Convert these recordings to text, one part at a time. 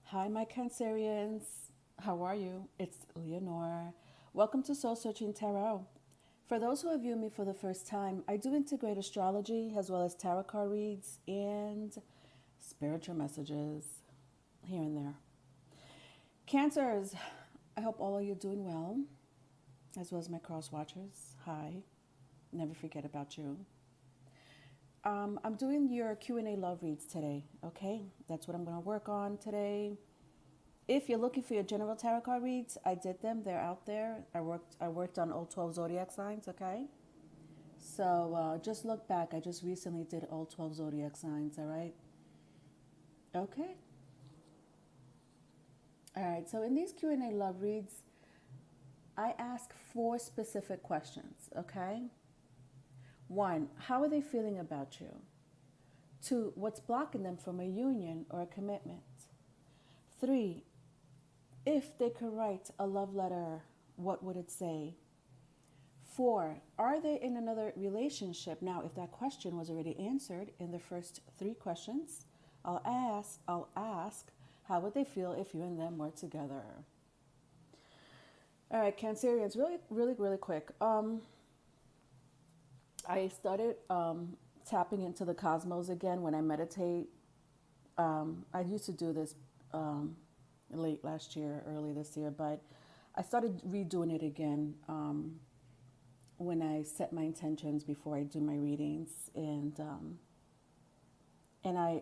Hi, my Cancerians. How are you? It's Leonore. Welcome to Soul Searching Tarot. For those who have viewed me for the first time, I do integrate astrology as well as tarot card reads and spiritual messages here and there. Cancers, I hope all of you are doing well, as well as my cross watchers. Hi, never forget about you. I'm doing your Q&A love reads today, okay? That's what I'm going to work on today. If you're looking for your general tarot card reads, I did them. They're out there. I worked on all 12 zodiac signs, okay? So just look back. I just recently did all 12 zodiac signs, all right? Okay. All right. So in these Q&A love reads, I ask 4 specific questions, okay? 1, how are they feeling about you? 2, what's blocking them from a union or a commitment? 3, if they could write a love letter, what would it say? 4, are they in another relationship? Now, if that question was already answered in the first 3 questions, I'll ask, how would they feel if you and them were together? All right, Cancerians, really quick. I started tapping into the cosmos again when I meditate. I used to do this late last year, early this year, but I started redoing it again when I set my intentions before I do my readings, and I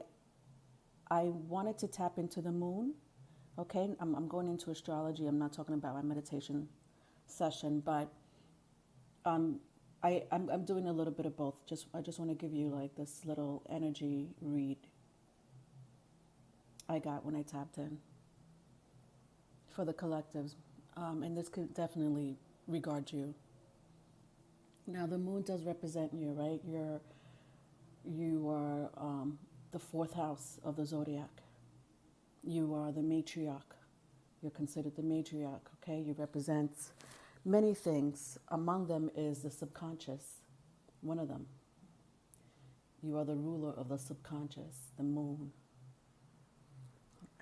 wanted to tap into the moon. Okay, I'm going into astrology. I'm not talking about my meditation session, but um, I'm doing a little bit of both. I just want to give you like this little energy read I got when I tapped in for the collectives, and this could definitely regard you. Now the moon does represent you, right? You are the 4th house of the zodiac. You are the matriarch. You're considered the matriarch. Okay, you represent many things. Among them is the subconscious. One of them. You are the ruler of the subconscious, the moon,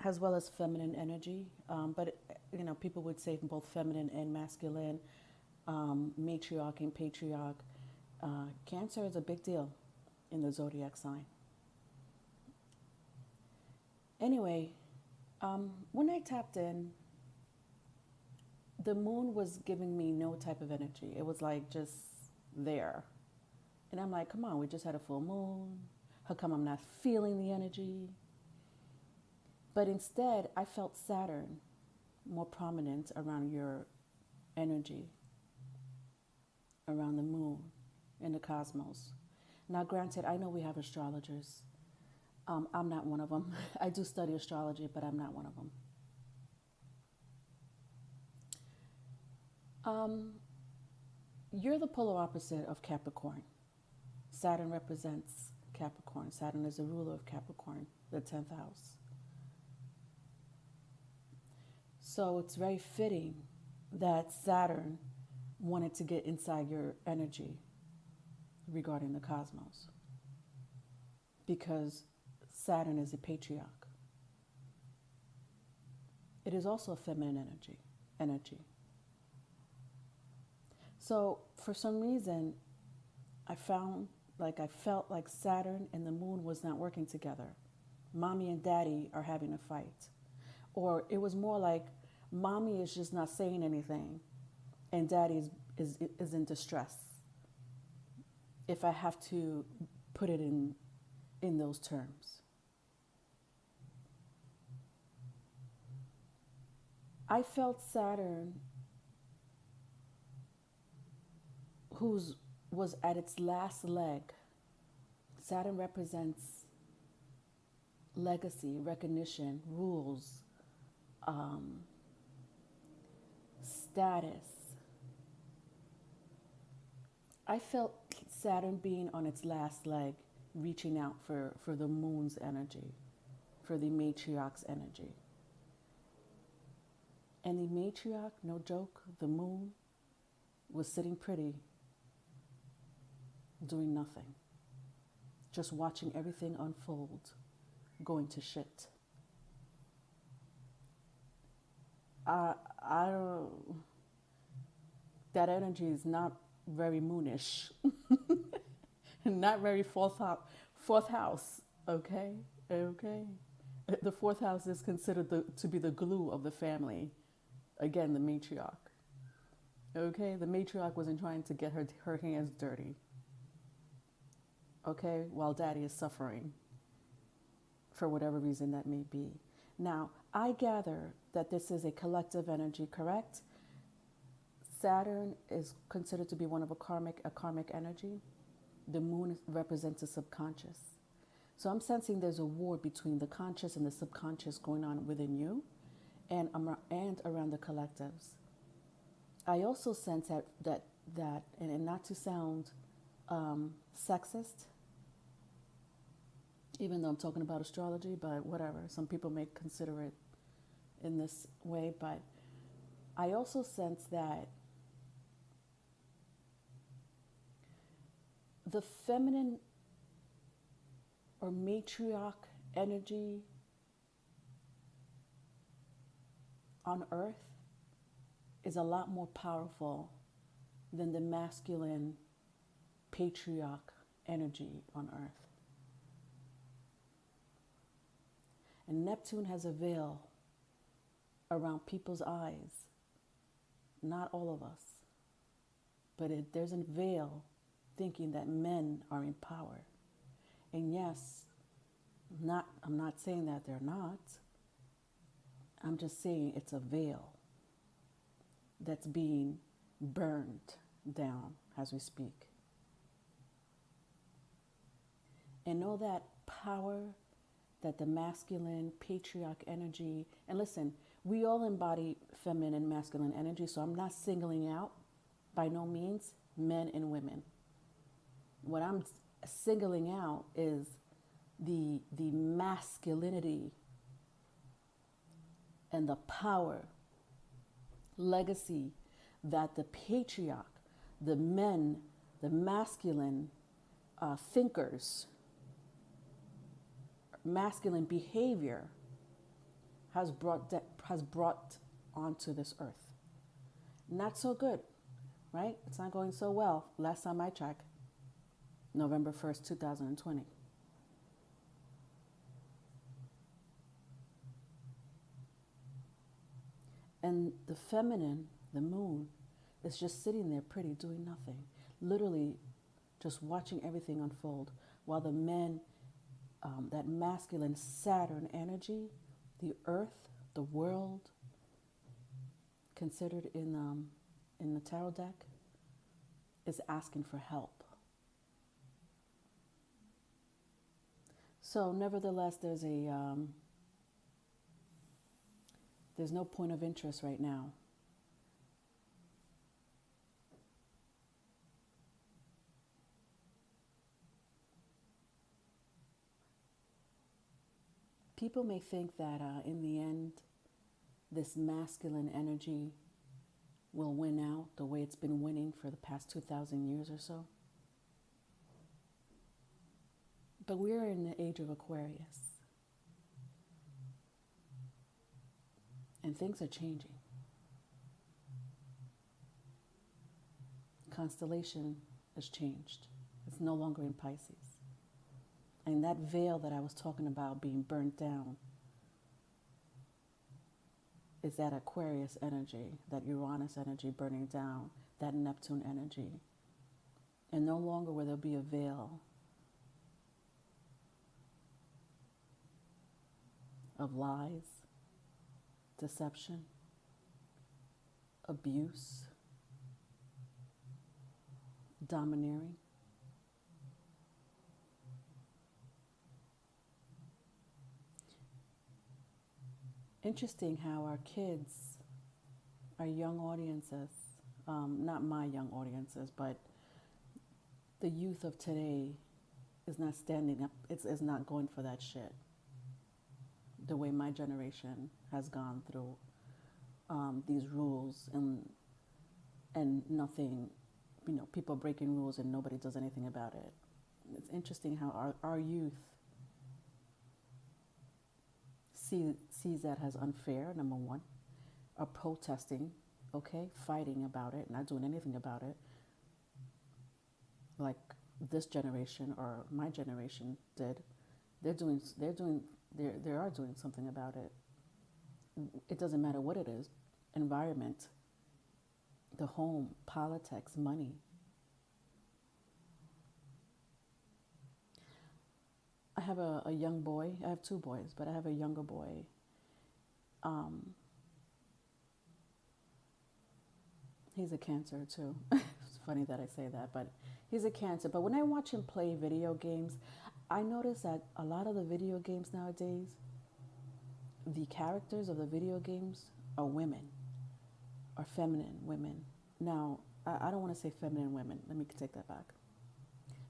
as well as feminine energy. But people would say both feminine and masculine, matriarch and patriarch. Cancer is a big deal in the zodiac sign. Anyway, when I tapped in, the moon was giving me no type of energy. It was like just there. And I'm like, come on, we just had a full moon. How come I'm not feeling the energy? But instead, I felt Saturn more prominent around your energy, around the moon in the cosmos. Now, granted, I know we have astrologers. I'm not one of them. I do study astrology, but I'm not one of them. You're the polar opposite of Capricorn. Saturn represents Capricorn. Saturn is the ruler of Capricorn, the 10th house. So it's very fitting that Saturn wanted to get inside your energy regarding the cosmos, because Saturn is a patriarch. It is also a feminine energy. So for some reason, I felt like Saturn and the moon was not working together. Mommy and daddy are having a fight. Or it was more like mommy is just not saying anything and daddy is in distress, if I have to put it in those terms. I felt Saturn, whose was at its last leg. Saturn represents legacy, recognition, rules, status. I felt Saturn being on its last leg, reaching out for the moon's energy, for the matriarch's energy. And the matriarch, no joke, the moon, was sitting pretty, doing nothing, just watching everything unfold, going to shit. I, I don't, that energy is not very moonish, not very fourth house. Okay, okay. The fourth house is considered to be the glue of the family. Again, the matriarch. Okay, the matriarch wasn't trying to get her hands dirty. Okay, while daddy is suffering for whatever reason that may be. Now, I gather that this is a collective energy, correct? Saturn is considered to be one of a karmic energy. The moon represents the subconscious. So I'm sensing there's a war between the conscious and the subconscious going on within you and around the collectives. I also sense that and not to sound sexist, even though I'm talking about astrology, but whatever. Some people may consider it in this way, but I also sense that the feminine or matriarch energy on earth is a lot more powerful than the masculine patriarch energy on earth. And Neptune has a veil around people's eyes. Not all of us. But there's a veil thinking that men are in power. And yes, I'm not saying that they're not. I'm just saying it's a veil that's being burned down as we speak. And all that power that the masculine patriarch energy, and listen, we all embody feminine and masculine energy, so I'm not singling out by no means men and women. What I'm singling out is the masculinity and the power, legacy that the patriarch, the men, the masculine thinkers, masculine behavior has brought onto this earth. Not so good, right? It's not going so well. Last time I checked, November 1st, 2020. And the feminine, the moon, is just sitting there pretty, doing nothing. Literally just watching everything unfold. While the men, that masculine Saturn energy, the earth, the world, considered in the tarot deck, is asking for help. So nevertheless, there's no point of interest right now. People may think that in the end, this masculine energy will win out the way it's been winning for the past 2,000 years or so. But we're in the age of Aquarius. And things are changing. Constellation has changed. It's no longer in Pisces. And that veil that I was talking about being burnt down is that Aquarius energy, that Uranus energy burning down, that Neptune energy. And no longer will there be a veil of lies, deception, abuse, domineering. Interesting how our kids, our young audiences, not my young audiences, but the youth of today is not standing up, is not going for that shit the way my generation has gone through these rules and nothing, people breaking rules and nobody does anything about it. It's interesting how our youth sees that as unfair, number one. are protesting, okay, fighting about it, not doing anything about it, like this generation or my generation did. They are doing something about it. It doesn't matter what it is, environment, the home, politics, money. I have a young boy. I have two boys, but I have a younger boy. Um, he's a Cancer too. It's funny that I say that, but he's a Cancer. But when I watch him play video games, I notice that a lot of the video games nowadays, the characters of the video games are women, are feminine women. Now, I don't want to say feminine women. Let me take that back.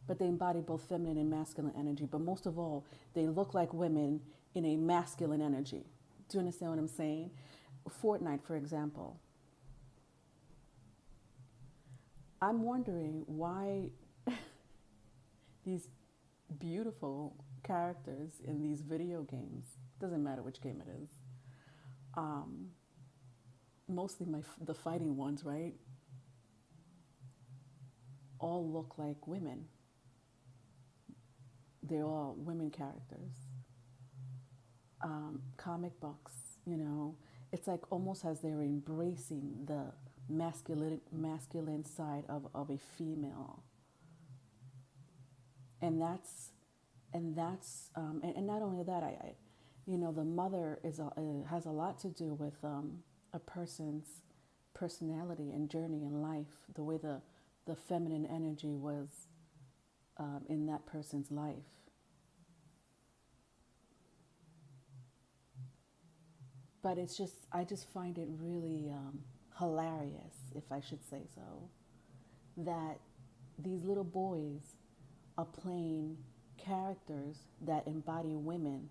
But they embody both feminine and masculine energy. But most of all, they look like women in a masculine energy. Do you understand what I'm saying? Fortnite, for example. I'm wondering why these beautiful characters in these video games, doesn't matter which game it is, mostly the fighting ones, right, all look like women. They're all women characters. Comic books, it's like almost as they're embracing the masculine side of a female. And not only that, the mother has a lot to do with a person's personality and journey in life, the way the feminine energy was in that person's life. But I just find it really hilarious, if I should say so, that these little boys are playing characters that embody women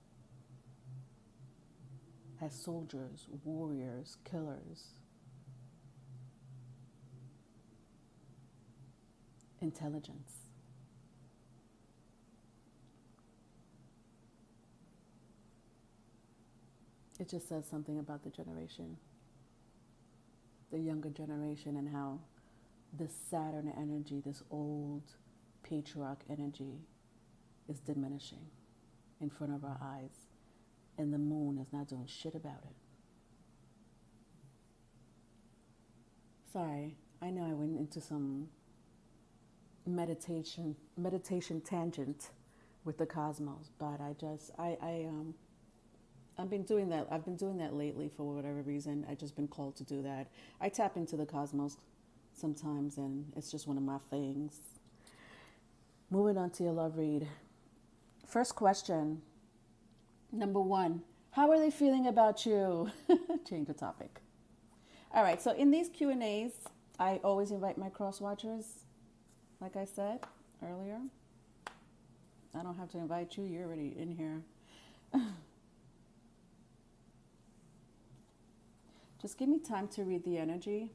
as soldiers, warriors, killers, intelligence. It just says something about the generation, the younger generation, and how this Saturn energy, this old patriarch energy, is diminishing in front of our eyes, and the moon is not doing shit about it. Sorry, I know I went into some meditation tangent with the cosmos, but I've been doing that. I've been doing that lately for whatever reason. I've just been called to do that. I tap into the cosmos sometimes, and it's just one of my things. Moving on to your love read. First question, number 1. How are they feeling about you? Change the topic. All right, so in these Q&As, I always invite my cross watchers, like I said earlier. I don't have to invite you. You're already in here. Just give me time to read the energy.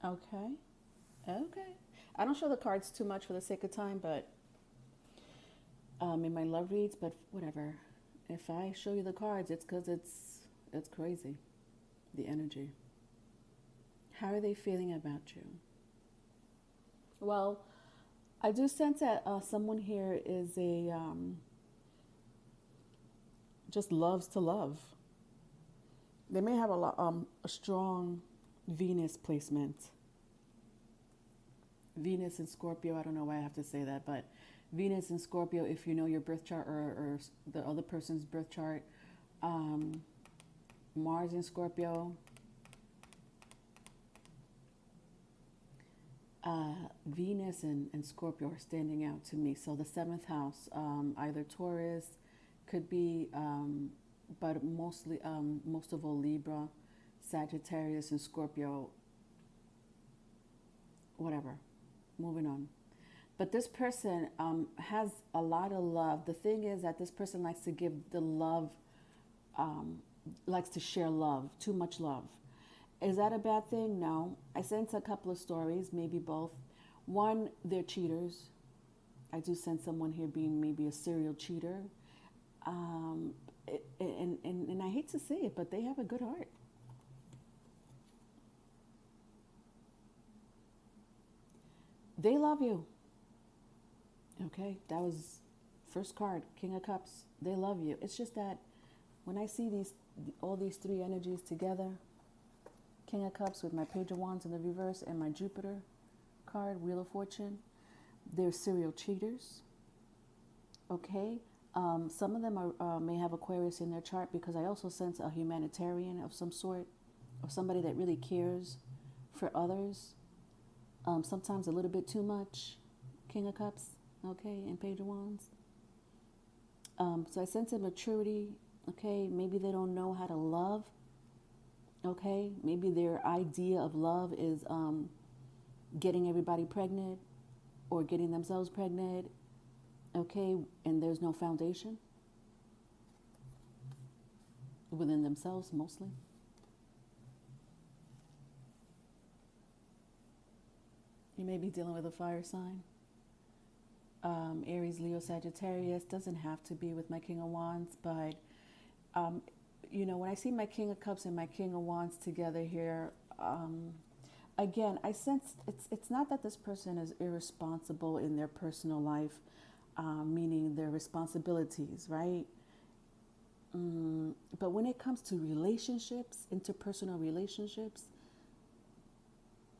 Okay. I don't show the cards too much for the sake of time, but in my love reads, but whatever. If I show you the cards, it's because it's crazy, the energy. How are they feeling about you? Well, I do sense that someone here is just loves to love. They may have a strong Venus placement. Venus in Scorpio, I don't know why I have to say that, but Venus in Scorpio, if you know your birth chart or the other person's birth chart, Mars in Scorpio, Venus and Scorpio are standing out to me. So the 7th house, either Taurus, could be, but mostly, most of all Libra, Sagittarius, and Scorpio, whatever. Moving on. But this person has a lot of love. The thing is that this person likes to give the love, likes to share love, too much love. Is that a bad thing? No. I sense a couple of stories, maybe both. One, they're cheaters. I do sense someone here being maybe a serial cheater. Um, and I hate to say it, but they have a good heart. They love you. Okay, that was first card, King of Cups. They love you. It's just that when I see all these three energies together, King of Cups with my Page of Wands in the reverse and my Jupiter card, Wheel of Fortune, they're serial cheaters. Okay, some of them may have Aquarius in their chart because I also sense a humanitarian of some sort or somebody that really cares for others. Sometimes a little bit too much, King of Cups, okay, and Page of Wands. So I sense a maturity, okay, maybe they don't know how to love, okay, maybe their idea of love is getting everybody pregnant or getting themselves pregnant, okay, and there's no foundation within themselves mostly. You may be dealing with a fire sign. Aries, Leo, Sagittarius. Doesn't have to be with my King of Wands, but when I see my King of Cups and my King of Wands together here, again, I sense it's not that this person is irresponsible in their personal life, meaning their responsibilities, right? But when it comes to relationships, interpersonal relationships,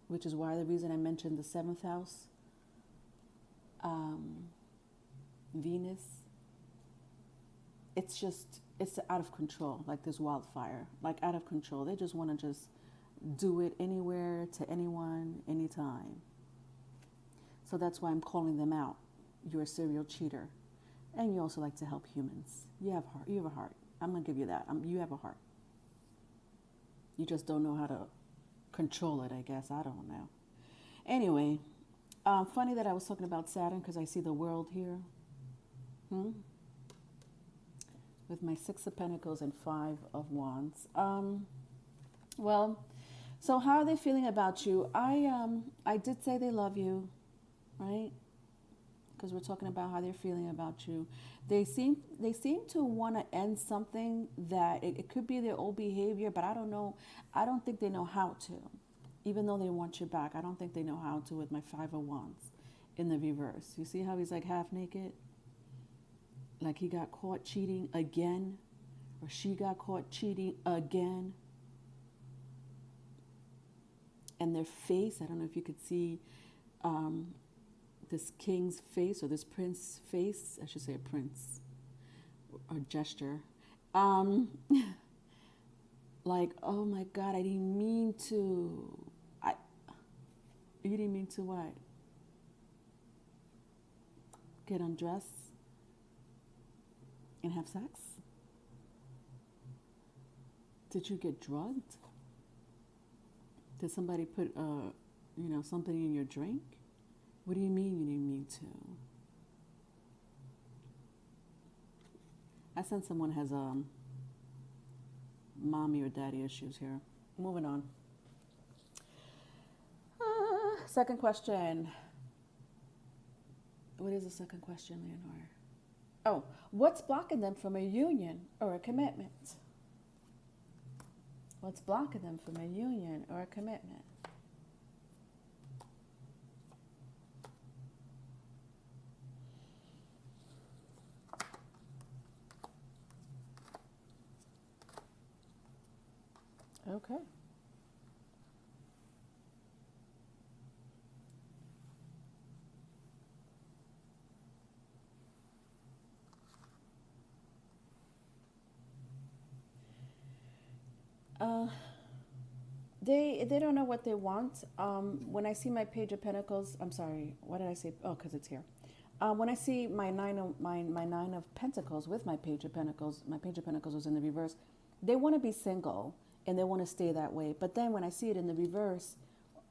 which is why the reason I mentioned the seventh house, Venus, it's out of control, like this wildfire, like out of control. They just want to just do it anywhere to anyone, anytime. So that's why I'm calling them out. You're a serial cheater. And you also like to help humans. You have heart. You have a heart. I'm going to give you that. You have a heart. You just don't know how to control it, I guess. I don't know. Anyway, funny that I was talking about Saturn because I see the world here. With my Six of Pentacles and Five of Wands. Well, so how are they feeling about you? I did say they love you, right? Because we're talking about how they're feeling about you. They seem to want to end something that it could be their old behavior, but I don't know. I don't think they know how to. Even though they want you back, I don't think they know how to with my Five of Wands in the reverse. You see how he's like half naked? Like he got caught cheating again, or she got caught cheating again. And their face, I don't know if you could see this king's face or this prince's face. I should say a prince or gesture. Like, oh my God, I didn't mean to. You didn't mean to what? Get undressed and have sex? Did you get drugged? Did somebody put something in your drink? What do you mean you didn't mean to? I sense someone has mommy or daddy issues here. Moving on. Second question. What is the second question, Leonore? Oh, what's blocking them from a union or a commitment? What's blocking them from a union or a commitment? Okay. They don't know what they want. When I see my Page of Pentacles, I'm sorry, what did I say? Oh, because it's here. When I see my nine of Pentacles with my Page of Pentacles was in the reverse. They want to be single and they want to stay that way. But then when I see it in the reverse,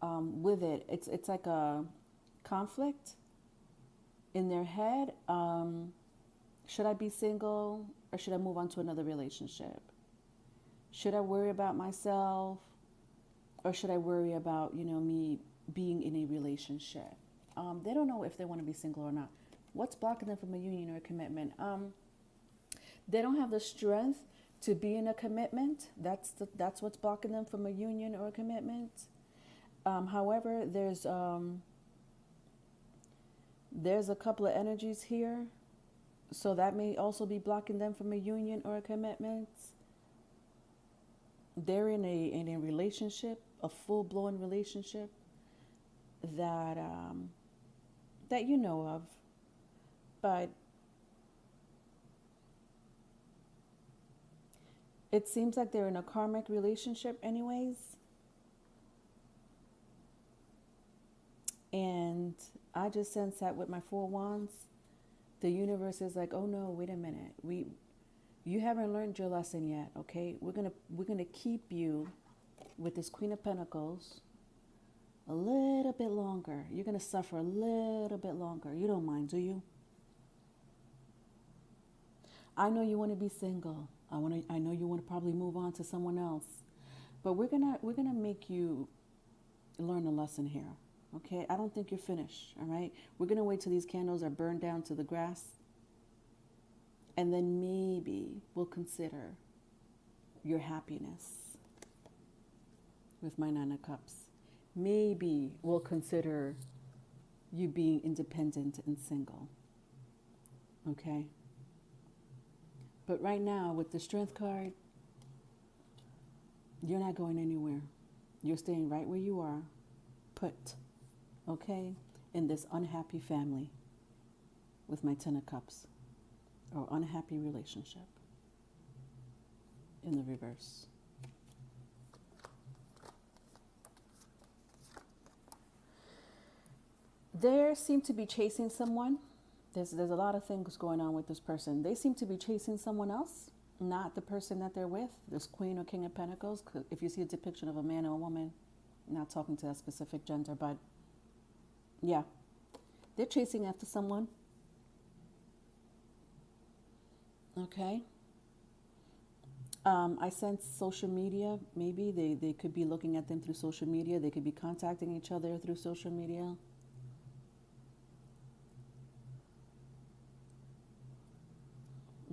with it, it's like a conflict in their head. Should I be single or should I move on to another relationship? Should I worry about myself or should I worry about, me being in a relationship? They don't know if they want to be single or not. What's blocking them from a union or a commitment? They don't have the strength to be in a commitment. That's what's blocking them from a union or a commitment. However, there's a couple of energies here, so that may also be blocking them from a union or a commitment. They're in a relationship, a full-blown relationship that that you know of, but it seems like they're in a karmic relationship anyways. And I just sense that with my 4 wands, the universe is like, oh no, wait a minute. You haven't learned your lesson yet, okay? We're gonna keep you with this Queen of Pentacles a little bit longer. You're gonna suffer a little bit longer. You don't mind, do you? I know you want to be single. I know you want to probably move on to someone else. But we're gonna make you learn a lesson here. Okay? I don't think you're finished, all right? We're gonna wait till these candles are burned down to the grass. And then maybe we'll consider your happiness with my 9 of Cups. Maybe we'll consider you being independent and single. Okay? But right now, with the Strength card, you're not going anywhere. You're staying right where you are, put, okay, in this unhappy family with my 10 of Cups, or unhappy relationship in the reverse. They seem to be chasing someone. There's a lot of things going on with this person. They seem to be chasing someone else, not the person that they're with, this Queen or King of Pentacles. If you see a depiction of a man or a woman, I'm not talking to that specific gender, but yeah, they're chasing after someone. Okay. I sense social media. Maybe they could be looking at them through social media. They could be contacting each other through social media.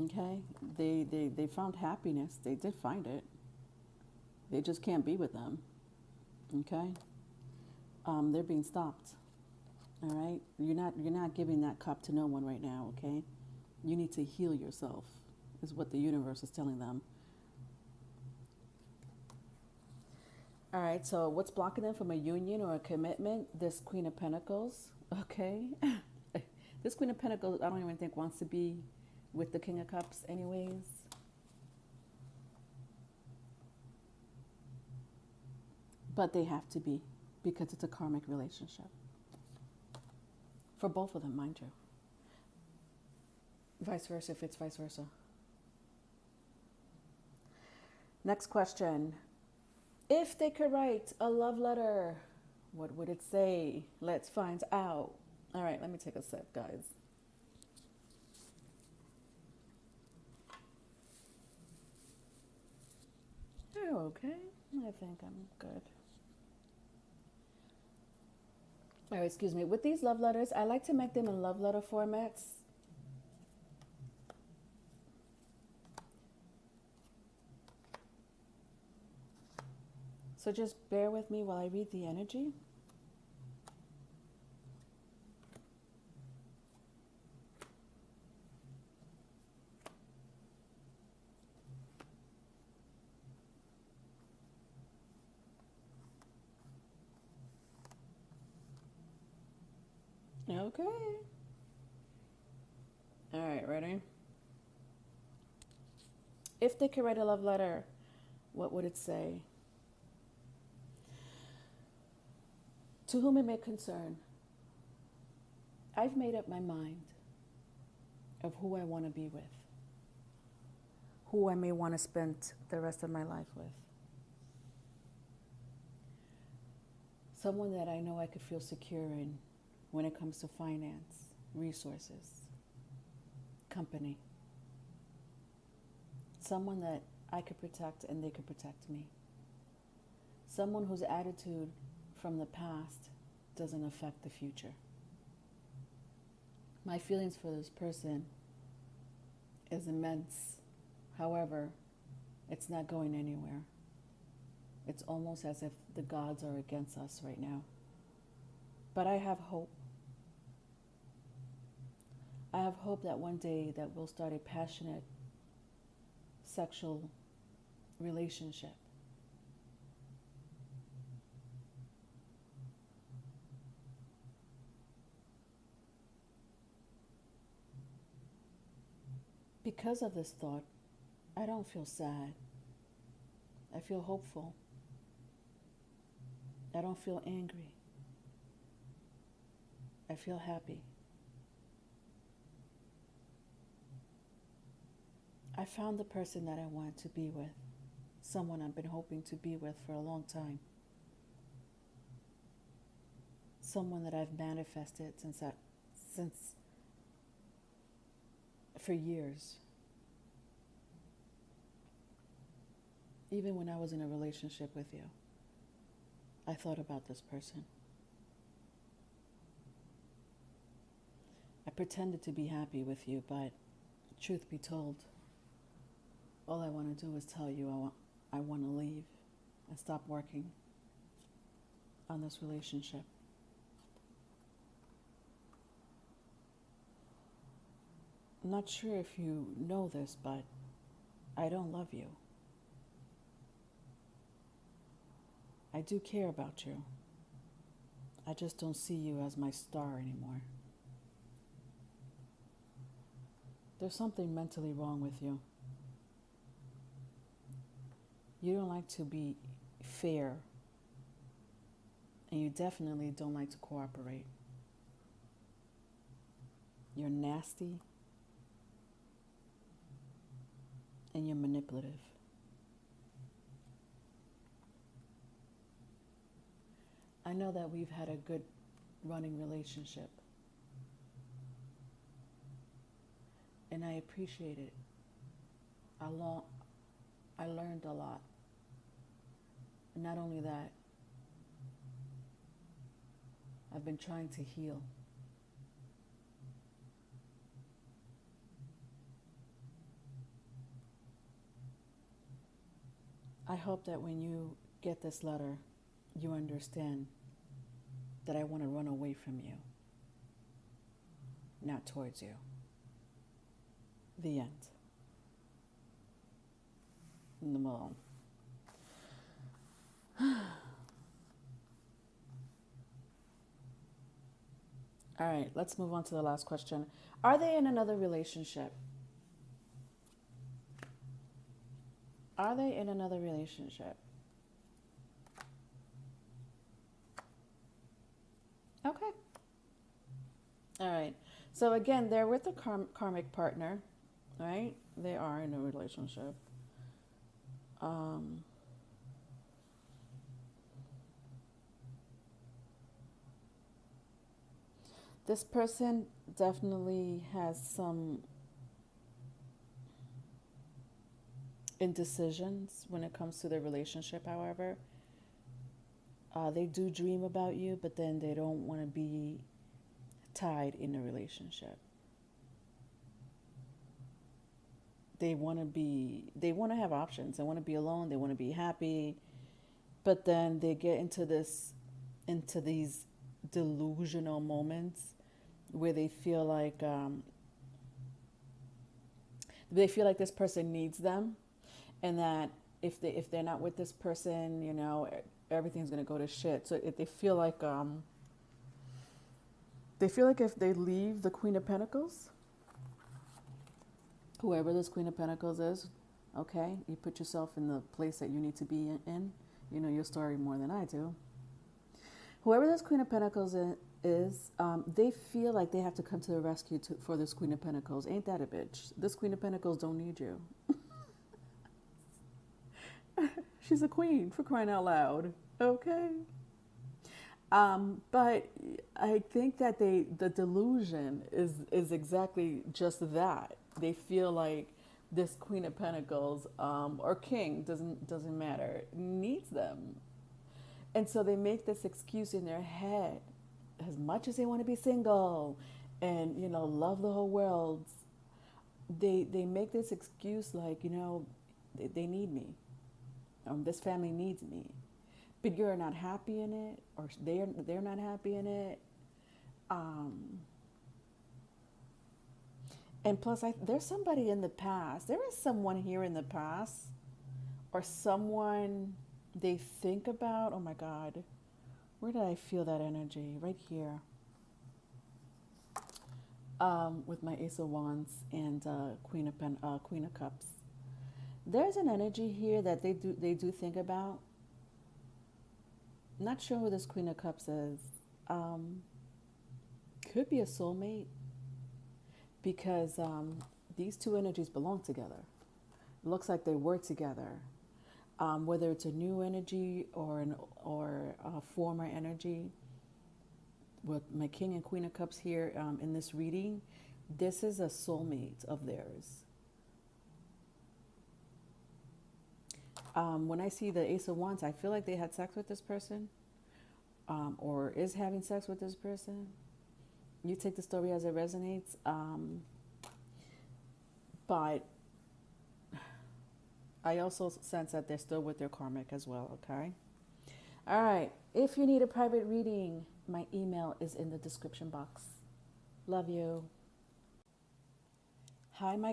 Okay, they found happiness. They did find it. They just can't be with them. Okay, they're being stopped. All right, you're not giving that cup to no one right now. Okay, you need to heal yourself, is what the universe is telling them. All right, so what's blocking them from a union or a commitment? This Queen of Pentacles. Okay, this Queen of Pentacles, I don't even think wants to be with the King of Cups anyways. But they have to be, because it's a karmic relationship. For both of them, mind you. Vice versa, if it's vice versa. Next question. If they could write a love letter, what would it say? Let's find out. All right, let me take a sip, guys. Okay, I think I'm good. All right, excuse me. With these love letters, I like to make them in love letter formats. So just bear with me while I read the energy. Okay. All right, ready? If they could write a love letter, what would it say? To whom it may concern, I've made up my mind of who I want to be with, who I may want to spend the rest of my life with. Someone that I know I could feel secure in when it comes to finance, resources, company. Someone that I could protect and they could protect me. Someone whose attitude from the past doesn't affect the future. My feelings for this person is immense. However, it's not going anywhere. It's almost as if the gods are against us right now. But I have hope. I have hope that one day that we'll start a passionate sexual relationship. Because of this thought, I don't feel sad. I feel hopeful. I don't feel angry. I feel happy. I found the person that I want to be with, someone I've been hoping to be with for a long time, someone that I've manifested since for years. Even when I was in a relationship with you, I thought about this person. I pretended to be happy with you, but truth be told, all I want to do is tell you I want to leave and stop working on this relationship. I'm not sure if you know this, but I don't love you. I do care about you. I just don't see you as my star anymore. There's something mentally wrong with you. You don't like to be fair, and you definitely don't like to cooperate. You're nasty, and you're manipulative. I know that we've had a good running relationship, and I appreciate it. I learned a lot. And not only that, I've been trying to heal. I hope that when you get this letter, you understand that I want to run away from you, not towards you. The end. Well, all right, let's move on to the last question. Are they in another relationship? Are they in another relationship? Okay. All right. So again, they're with a karmic partner, right? They are in a relationship. This person definitely has some indecisions when it comes to their relationship, however. They do dream about you, but then they don't want to be tied in a relationship. They want to have options. They want to be alone. They want to be happy. But then they get into these delusional moments where they feel like this person needs them, and that if they're not with this person, everything's gonna go to shit. So if they feel like if they leave the Queen of Pentacles, whoever this Queen of Pentacles is, okay, you put yourself in the place that you need to be in. You know your story more than I do. Whoever this Queen of Pentacles is, they feel like they have to come to the rescue for this Queen of Pentacles. Ain't that a bitch? This Queen of Pentacles don't need you. She's a queen, for crying out loud. Okay. But I think that the delusion is exactly just that. They feel like this Queen of Pentacles, or King, doesn't matter, needs them. And so they make this excuse in their head, as much as they want to be single and, you know, love the whole world, they make this excuse like, you know, they need me. This family needs me. But you're not happy in it, or they're not happy in it. Um, and plus, there's somebody in the past. There is someone here in the past, or someone they think about. Oh my God, where did I feel that energy? Right here. With my Ace of Wands and Queen of Cups. There's an energy here that they do think about. Not sure who this Queen of Cups is. Um, could be a soulmate because these two energies belong together. It looks like they work together. Whether it's a new energy or a former energy. With my King and Queen of Cups here in this reading, this is a soulmate of theirs. When I see the Ace of Wands, I feel like they had sex with this person, or is having sex with this person. You take the story as it resonates, but I also sense that they're still with their karmic as well, okay? All right, if you need a private reading, my email is in the description box. Love you. Hi, my